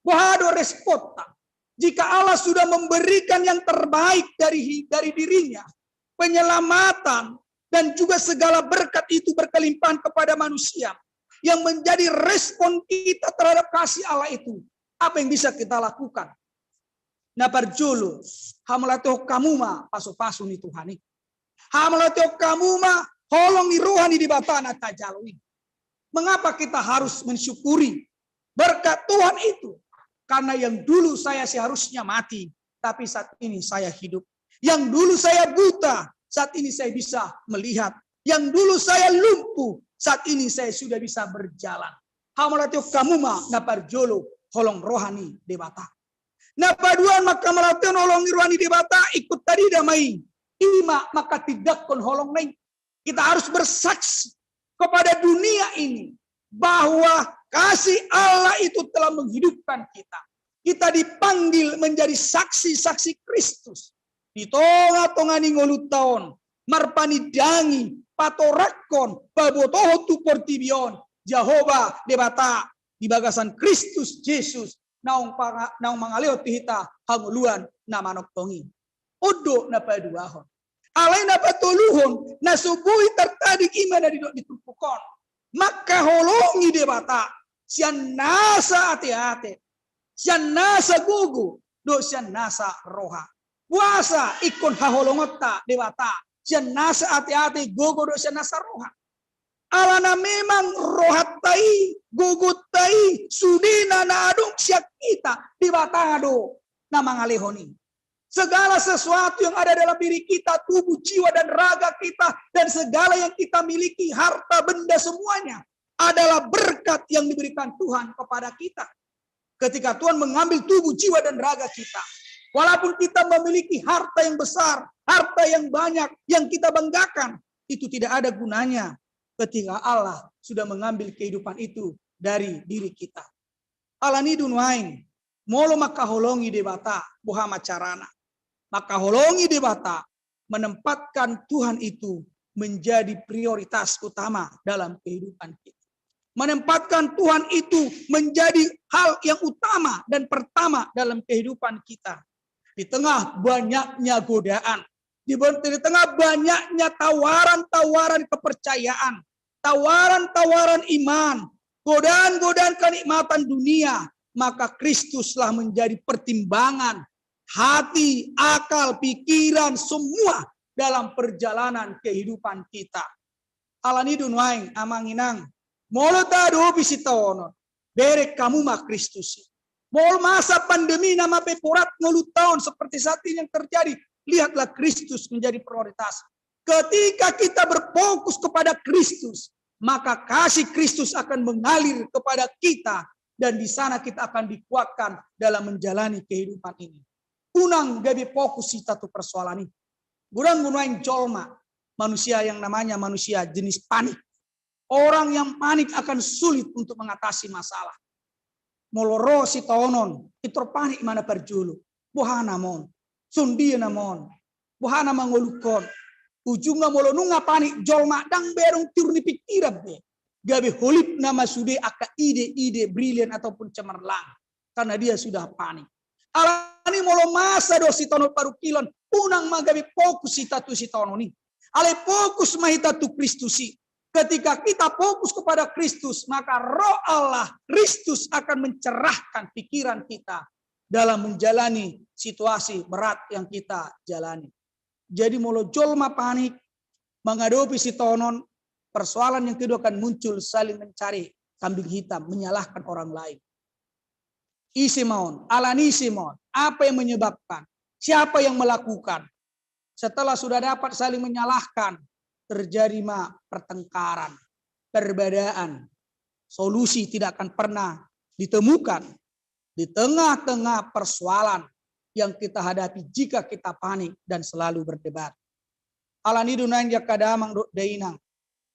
bohado respota. Jika Allah sudah memberikan yang terbaik dari dirinya, penyelamatan dan juga segala berkat itu berkelimpahan kepada manusia, yang menjadi respon kita terhadap kasih Allah itu, apa yang bisa kita lakukan? Naparjulu, hamalato kamuma paso-paso ni Tuhani. Hamalato kamuma holong ni rohani di batana tajalui. Mengapa kita harus mensyukuri berkat Tuhan itu? Karena yang dulu saya seharusnya mati, tapi saat ini saya hidup. Yang dulu saya buta, saat ini saya bisa melihat. Yang dulu saya lumpuh, saat ini saya sudah bisa berjalan. Hamalato kamuma naparjulu holong rohani di bata. Napaduan maka melatihan holong rohani di bata ikut tadi damai. Ima maka tidak kon holong naik. Kita harus bersaksi kepada dunia ini bahwa kasih Allah itu telah menghidupkan kita. Kita dipanggil menjadi saksi-saksi Kristus. Di tonga-tonga ningolut tahun, marpani dangi, patorakon, babotoho tu portibion, Jehovah debata di bagasan Kristus Yesus, naung mangaleo tihita hanguluan namanok tongi. Odo na paduahon. Alay na patuluhon na subuhi tertadik imana ditupukon. Maka holongi debata sian nasa ate-ate, sian nasa gugu, do sian nasa roha. Puasa ikon haholongota debata sian nasa ate-ate gugu do sian nasa roha. Alana memang rohatai, gugutai, sudina na adung siak kita debata do na mangalehoni. Segala sesuatu yang ada dalam diri kita, tubuh, jiwa, dan raga kita, dan segala yang kita miliki, harta, benda, semuanya, adalah berkat yang diberikan Tuhan kepada kita. Ketika Tuhan mengambil tubuh, jiwa, dan raga kita, walaupun kita memiliki harta yang besar, harta yang banyak, yang kita banggakan, itu tidak ada gunanya ketika Allah sudah mengambil kehidupan itu dari diri kita. Alani dunwain, molo makaholongi debata, bohama carana. Maka holongi debata menempatkan Tuhan itu menjadi prioritas utama dalam kehidupan kita. Menempatkan Tuhan itu menjadi hal yang utama dan pertama dalam kehidupan kita. Di tengah banyaknya godaan, di tengah banyaknya tawaran-tawaran kepercayaan, tawaran-tawaran iman, godaan-godaan kenikmatan dunia, maka Kristuslah menjadi pertimbangan hati, akal, pikiran, semua dalam perjalanan kehidupan kita. Alanidun waing amanginang, molota do bisitono, berek kamu mah Kristus. Mau masa pandemi nama peporat 10 tahun seperti saat ini yang terjadi. Lihatlah Kristus menjadi prioritas. Ketika kita berfokus kepada Kristus, maka kasih Kristus akan mengalir kepada kita. Dan di sana kita akan dikuatkan dalam menjalani kehidupan ini. Unang gabi fokus kita tuh persoalan ini. Gurang gunain colma. Manusia yang namanya manusia jenis panik. Orang yang panik akan sulit untuk mengatasi masalah. Moloro si tonon, itu panik mana perjulu. Buhana mon, sundia namon, buhana mangolukon. Ujungnya molo nunga panik jolma dang berong turni pikiran be. Gabe holip nama sude aka ide-ide brilian ataupun cemerlang. Karena dia sudah panik. Alani molo masa do si tono parukilon. Unang magabe fokus si tatu si tono ni. Ale fokus mahita tu Kristusi. Ketika kita fokus kepada Kristus, maka roh Allah, Kristus akan mencerahkan pikiran kita dalam menjalani situasi berat yang kita jalani. Jadi molo jolma panik, menghadapi si tonon, persoalan yang kedua akan muncul saling mencari kambing hitam, menyalahkan orang lain. Isimon, alani Simon, apa yang menyebabkan? Siapa yang melakukan? Setelah sudah dapat saling menyalahkan, terjadi pertengkaran, perbedaan. Solusi tidak akan pernah ditemukan di tengah-tengah persoalan yang kita hadapi jika kita panik dan selalu berdebat. Alani dunain yakadamang dainang.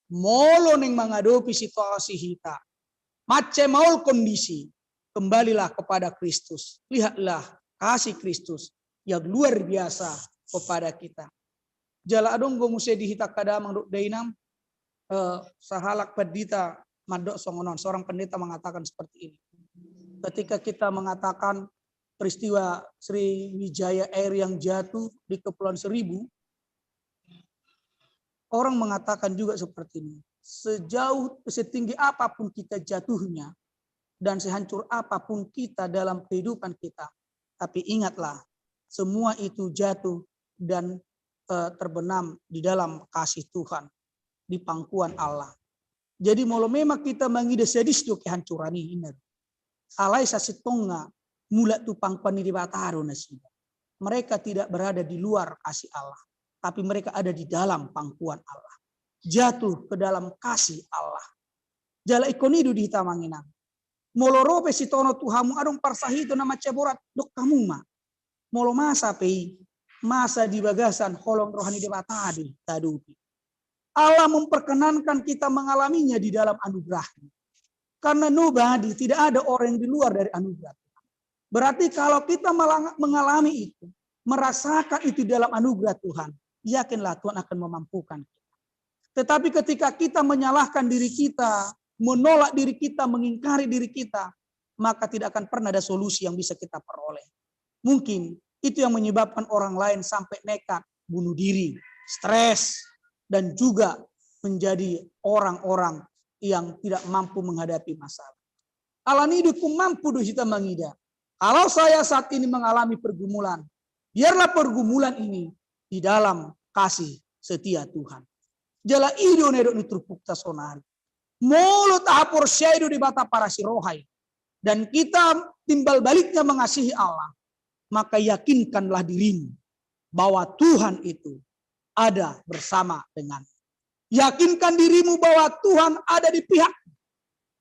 Molo ning menghadapi situasi kita. Macam maul kondisi. Kembalilah kepada Kristus. Lihatlah kasih Kristus yang luar biasa kepada kita. Jala adong go muse dihita kadamang dainang. Sahalak pedita madok songonon. Seorang pendeta mengatakan seperti ini. Ketika kita mengatakan peristiwa Sriwijaya Air yang jatuh di Kepulauan Seribu, orang mengatakan juga seperti ini. Setinggi apapun kita jatuhnya dan sehancur apapun kita dalam kehidupan kita, tapi ingatlah semua itu jatuh dan terbenam di dalam kasih Tuhan, di pangkuan Allah. Jadi mau memang kita mengide sedis do kehancuran ini. Alai sasitonga mula tu pangkuan di bataro nasi. Mereka tidak berada di luar kasih Allah, tapi mereka ada di dalam pangkuan Allah. Jatuh ke dalam kasih Allah. Jala ikonidu di hitamanginang. Molorope si tono tuhamu adong parsahito nama ceborat dok kamu ma. Molo masa pei masa di bagasan holong rohani di batadi tadupi. Allah memperkenankan kita mengalaminya di dalam anugerahnya. Karena nobody, tidak ada orang yang di luar dari anugerah. Berarti kalau kita mengalami itu, merasakan itu dalam anugerah Tuhan, yakinlah Tuhan akan memampukan kita. Tetapi ketika kita menyalahkan diri kita, menolak diri kita, mengingkari diri kita, maka tidak akan pernah ada solusi yang bisa kita peroleh. Mungkin itu yang menyebabkan orang lain sampai nekat bunuh diri, stres, dan juga menjadi orang-orang yang tidak mampu menghadapi masalah. Alani dukum mampu kita mengida. Kalau saya saat ini mengalami pergumulan, biarlah pergumulan ini di dalam kasih setia Tuhan. Jala ido nedok nitrupukta sonari. Molo tahapur syaidu di bata para sirohai. Dan kita timbal baliknya mengasihi Allah. Maka yakinkanlah dirimu bahwa Tuhan itu ada bersama dengan. Yakinkan dirimu bahwa Tuhan ada di pihak.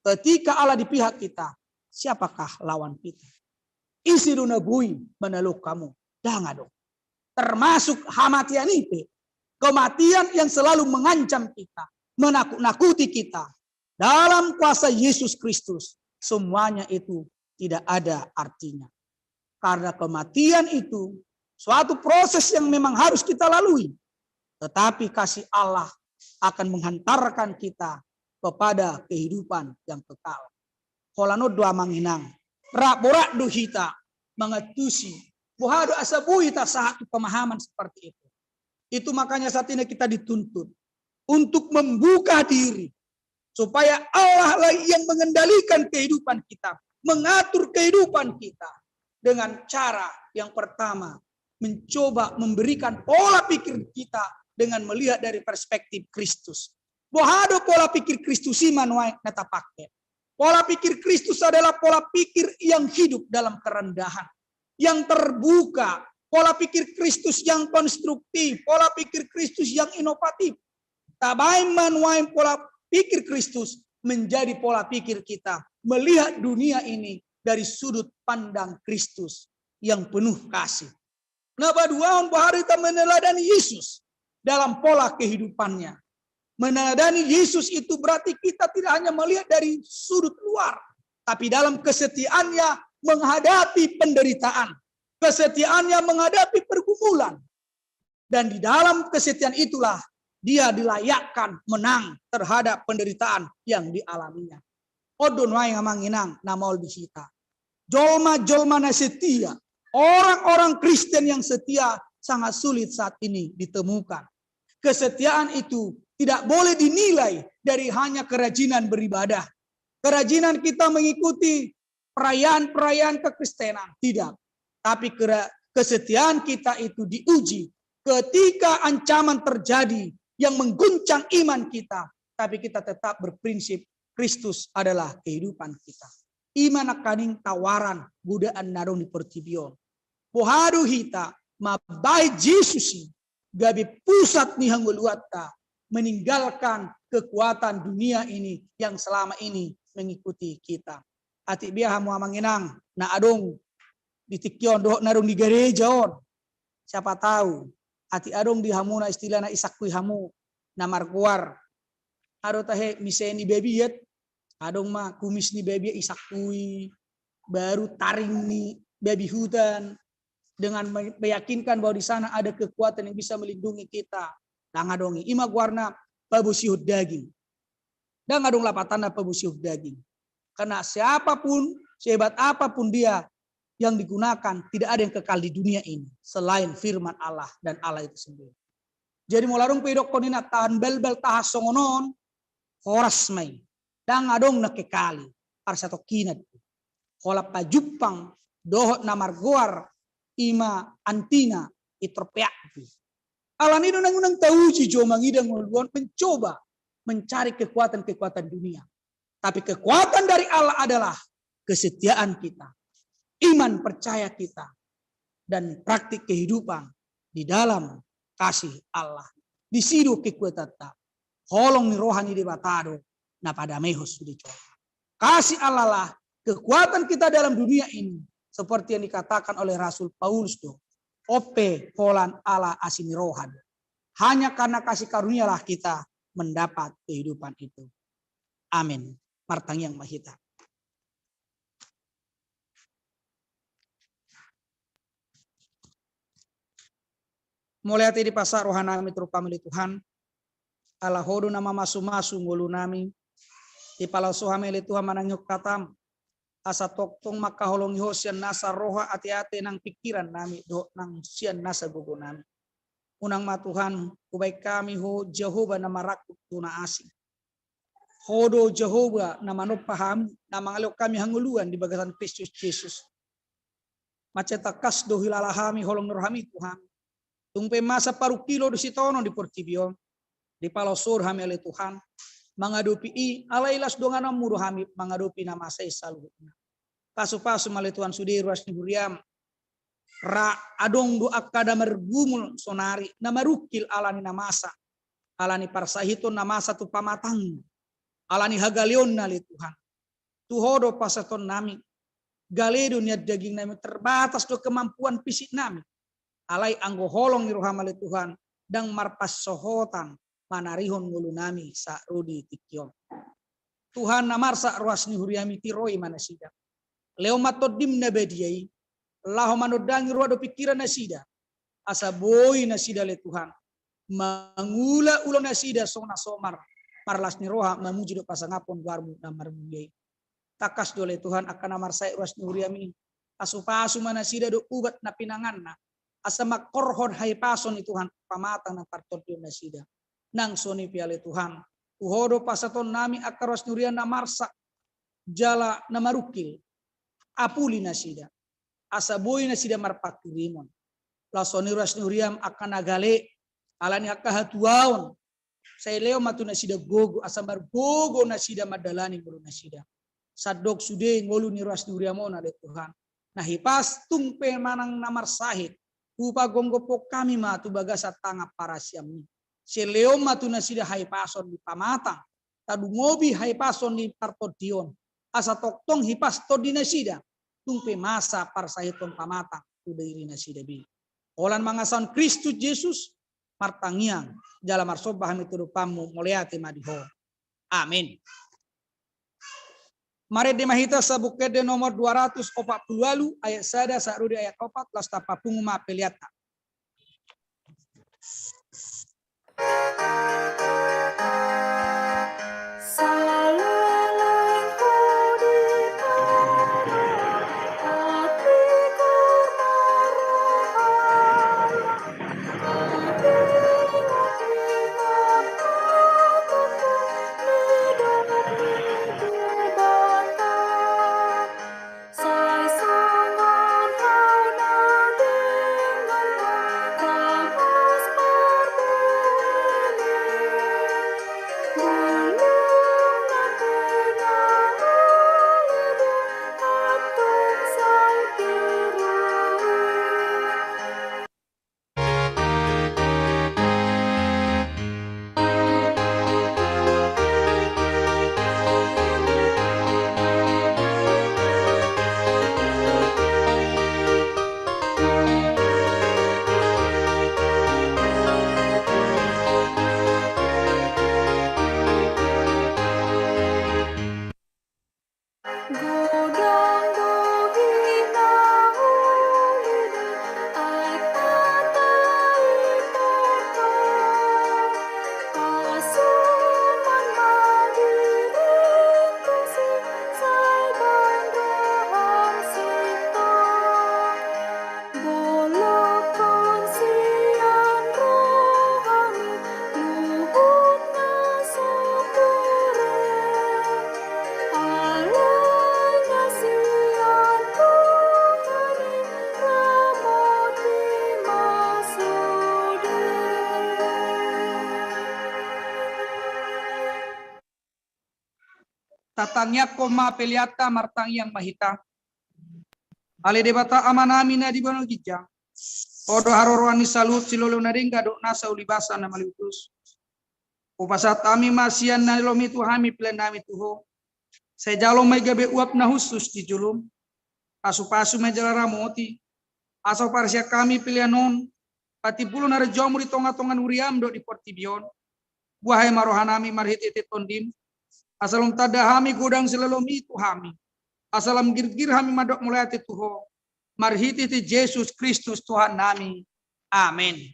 Ketika Allah di pihak kita, siapakah lawan kita? Isi dunabui meneluk kamu. Jangan dong. Termasuk hamatian itu. Kematian yang selalu mengancam kita. Menakut-nakuti kita. Dalam kuasa Yesus Kristus. Semuanya itu tidak ada artinya. Karena kematian itu suatu proses yang memang harus kita lalui. Tetapi kasih Allah akan menghantarkan kita kepada kehidupan yang kekal. Kolano doa manginang. Rak-borak duhita mengetusi. Bohado asabui tak satu pemahaman seperti itu. Itu makanya saat ini kita dituntut untuk membuka diri. Supaya Allah lah yang mengendalikan kehidupan kita. Mengatur kehidupan kita. Dengan cara yang pertama. Mencoba memberikan pola pikir kita. Dengan melihat dari perspektif Kristus. Bohado pola pikir Kristus iman neta pakai. Pola pikir Kristus adalah pola pikir yang hidup dalam kerendahan, yang terbuka, pola pikir Kristus yang konstruktif, pola pikir Kristus yang inovatif. Tabain manuain pola pikir Kristus menjadi pola pikir kita, melihat dunia ini dari sudut pandang Kristus yang penuh kasih. Nah, baduan bahari kita meneladani Yesus dalam pola kehidupannya. Meneladani Yesus itu berarti kita tidak hanya melihat dari sudut luar, tapi dalam kesetiaannya menghadapi penderitaan, kesetiaannya menghadapi pergumulan. Dan di dalam kesetiaan itulah dia dilayakkan menang terhadap penderitaan yang dialaminya. Odon wae ngamanginang namaol bisita. Jolma-jolma na setia. Orang-orang Kristen yang setia sangat sulit saat ini ditemukan. Kesetiaan itu tidak boleh dinilai dari hanya kerajinan beribadah. Kerajinan kita mengikuti perayaan-perayaan kekristenan. Tidak. Tapi kesetiaan kita itu diuji ketika ancaman terjadi yang mengguncang iman kita. Tapi kita tetap berprinsip Kristus adalah kehidupan kita. Iman akaning tawaran budaan narong di pertibion. Pohadu hita mabai Yesus gabi pusat ni hanguluata meninggalkan kekuatan dunia ini yang selama ini mengikuti kita. Ati biah hamu amanginang na adong ditikyon doh narong di gereja on. Siapa tahu ati adong di hamu na istilah na isakui hamu na markuar. Ado tahe miseni bebiyet adong ma kumis ni bebi isakui baru taring ni bebi hutan dengan meyakinkan bahwa di sana ada kekuatan yang bisa melindungi kita. Dan ngadongi ima warna pabusiud daging. Dan ngadong lapatana pabusiud daging. Karena siapapun, sehebat apapun dia yang digunakan, tidak ada yang kekal di dunia ini selain firman Allah dan Allah itu sendiri. Jadi mularung pedok konina tahan bel-bel tahas songonon horas mai. Dan ngadong nakekali parsato kinat. Kolap pajupang dohot namargoar ima antina itropeak. Alan itu nang tahu cijo mangidang nguluan mencoba mencari kekuatan-kekuatan dunia. Tapi kekuatan dari Allah adalah kesetiaan kita, iman percaya kita, dan praktik kehidupan di dalam kasih Allah. Di sidu kekuatan tak. Holong ni rohani di batado na pada mehos di coba. Kasih Allah lah kekuatan kita dalam dunia ini. Seperti yang dikatakan oleh Rasul Paulus tuh. Ope polan ala asini rohan. Hanya karena kasih karunialah kita mendapat kehidupan itu. Amin. Martang yang mahita. Mulai di pasar rohanami terupamili Tuhan. Allah hodu nama masu-masu ngulu nami. Di palau sohamili Tuhan manangyuk katam. Asa toktong maka holong ho sian nasa roha ati-ati nang pikiran nami do nang sian nasa gugu nami. Unang matuhan kubaik kami ho Jehovah nama rakuk tuna asing. Hodo Jehovah nama no paham nama ngalok kami hanguluan di bagasan Kristus Yesus. Macetakas do hilalahami holong nurhami Tuhan. Tungpe masa paru kilo di sitono di Portibio. Di palosur hami oleh Tuhan. Mengadupi alailas dongan muru hami mengadupi nama saya saluhna. Pasu-pasu male Tuhan sudir wasni huriam. Ra adong do akada mergumul sonari nama rukil alani namasa. Alani parsahitun namasa tu pamatang. Alani hagalion nali Tuhan. Tuhodo pasaton nami. Galedo niat daging nami terbatas do kemampuan fisik nami. Alai anggo holong ni rohamale Tuhan. Dang marpas sohotan. Manarihon ngulu nami sa rudi tikyon. Tuhan namarsa ruasni huriami tiroi manasida. Leo matodim na bediai. Laho manodangi ruado pikiran nasida. Asa boy nasida le Tuhan. Mangula ulo nasida song nasomar. Marlas ni roha mamuji do pasangapon warmu na marmuyai. Takas dole Tuhan akan namarsai ruasni huriami. Asu-pasu manasida do ubat na pinangan na. Asa makorhon hai pason ni Tuhan. Pamatang na partot do nasida. Nang soni piale Tuhan. Uhodo pasaton nami akaros nurian namarsa. Jala namarukil. Apuli nasida. Asaboy nasida marpakirimon. Lasoni ras nuriam akan nagale. Alani akahatuaon. Saya leo matu nasida gogo. Asambar gogo nasida madalani bulu nasida. sadok sude ngolu ni ruas duriamona de Tuhan. Nah hipas tumpe manang namar sahid. Upa gonggopok kami matu bagasa tanga para siami. Seleom matu nasida hai pason di pamatang. Tadu ngobi hai pason di partodion. Asa toktong hipas to di nasida. Tumpe masa para sahiton pamatang. Udah iri nasida bi. Olan mangasan Kristus Yesus. Martangiang. Jala marsobah mitudu pamu moleate madiho. Amin. Mari demahita sabukede nomor 240 ayat sada sarudi ayat 4 lasta papungu ma peliata. Tatangnya koma peliata martang yang mahita. Ale debata amanami na di bano gijang. Odo harorwani salut silolo naringga do nasa ulibasa na maliutus. Upasat ami masian na lomi tuhami plenami tuho. Sejalo may gabe uap na husus di julum. Pasu-pasu may jalara moti. Aso parsya kami pilianon. Pati pulo na rejomu di tonga-tongan uriam do di portibion. Buhay marohanami marhititi tondim. Asalam tadahami gudang selalomi tuhami. Asalam girgir hami madok mulai tuho. Marhititi Yesus Kristus Tuhan nami. Amin.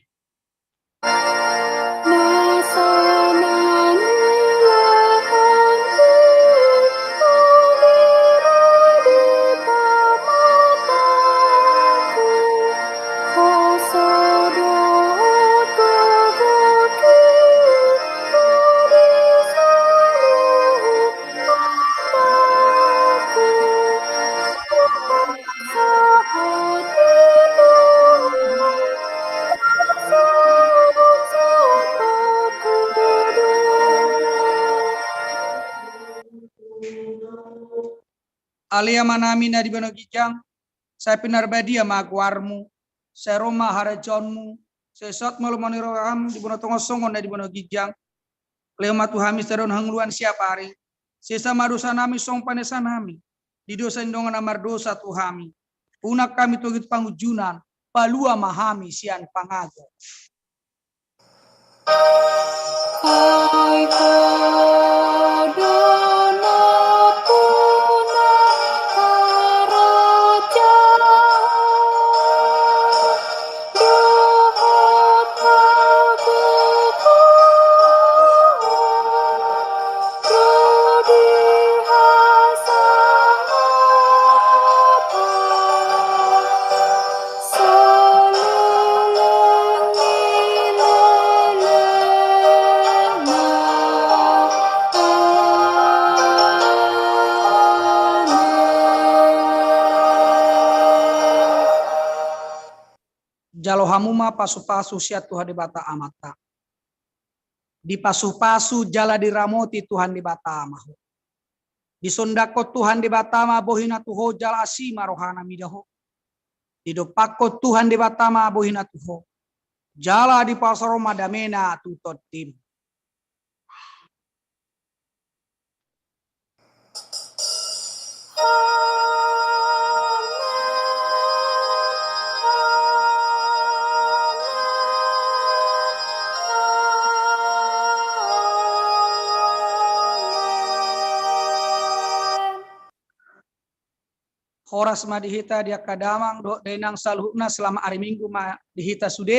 Alia manami na di bano gijang, saya pinarbadia magwarmu, saya roma harajonmu, saya sot malumani roham di bano tongosongon na di bano gijang, lema tuhami seron hangluan siapa hari, sesa madosa nami song panesan nami, di dosa indongan amar dosa tuhami, unak kami togit pangujunan, palua mahami sian pangago. Jalo hamuma pasu-pasu sia Tuhan di bata amata. Di pasu-pasu jala diramoti Tuhan di bata amahu. Di sondako Tuhan di batama bohina tuho jala asima rohana midaho. Di dopako Tuhan di batama bohina tuho. Jala di pasaro madamena tutot tim. Horas ma dihita dia kadamang do denang saluhna selama hari Minggu ma dihita sude